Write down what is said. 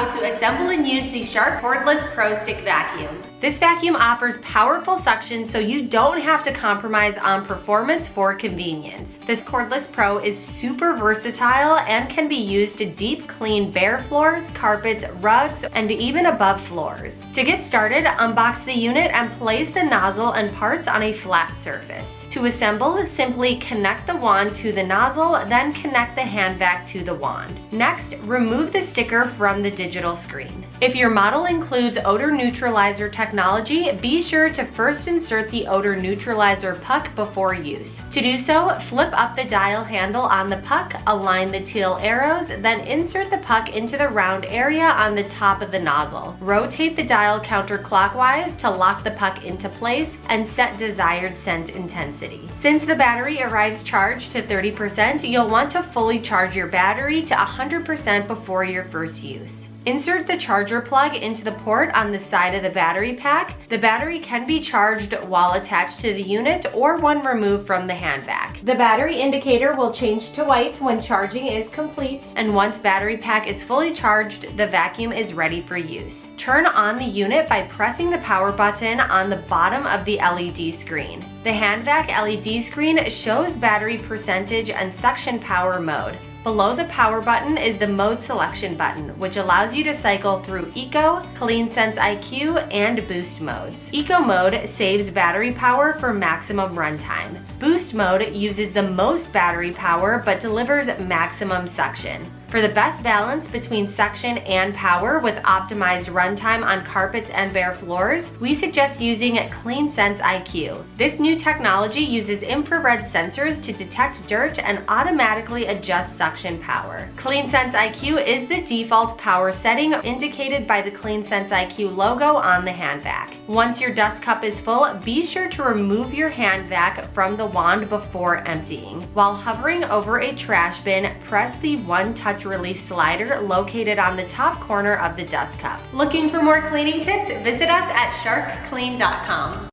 how to assemble and use the Shark Cordless Pro Stick Vacuum. This vacuum offers powerful suction so you don't have to compromise on performance for convenience. This Cordless Pro is super versatile and can be used to deep clean bare floors, carpets, rugs, and even above floors. To get started, unbox the unit and place the nozzle and parts on a flat surface. To assemble, simply connect the wand to the nozzle, then connect the hand vac to the wand. Next, remove the sticker from the digital screen. If your model includes Odor Neutralizer Technology, be sure to first insert the Odor Neutralizer puck before use. To do so, flip up the dial handle on the puck, align the teal arrows, then insert the puck into the round area on the top of the nozzle. Rotate the dial counterclockwise to lock the puck into place and set desired scent intensity. Since the battery arrives charged to 30%, you'll want to fully charge your battery to 100% before your first use. Insert the charger plug into the port on the side of the battery pack. The battery can be charged while attached to the unit or when removed from the hand vac. The battery indicator will change to white when charging is complete, and once battery pack is fully charged, the vacuum is ready for use. Turn on the unit by pressing the power button on the bottom of the LED screen. The hand vac LED screen shows battery percentage and suction power mode. Below the power button is the mode selection button, which allows you to cycle through Eco, Clean Sense IQ, and Boost modes. Eco mode saves battery power for maximum runtime. Boost mode uses the most battery power but delivers maximum suction. For the best balance between suction and power with optimized runtime on carpets and bare floors, we suggest using Clean Sense IQ. This new technology uses infrared sensors to detect dirt and automatically adjust suction power. Clean Sense IQ is the default power setting indicated by the Clean Sense IQ logo on the hand vac. Once your dust cup is full, be sure to remove your hand vac from the wand before emptying. While hovering over a trash bin, press the one-touch release slider located on the top corner of the dust cup. Looking for more cleaning tips? Visit us at sharkclean.com.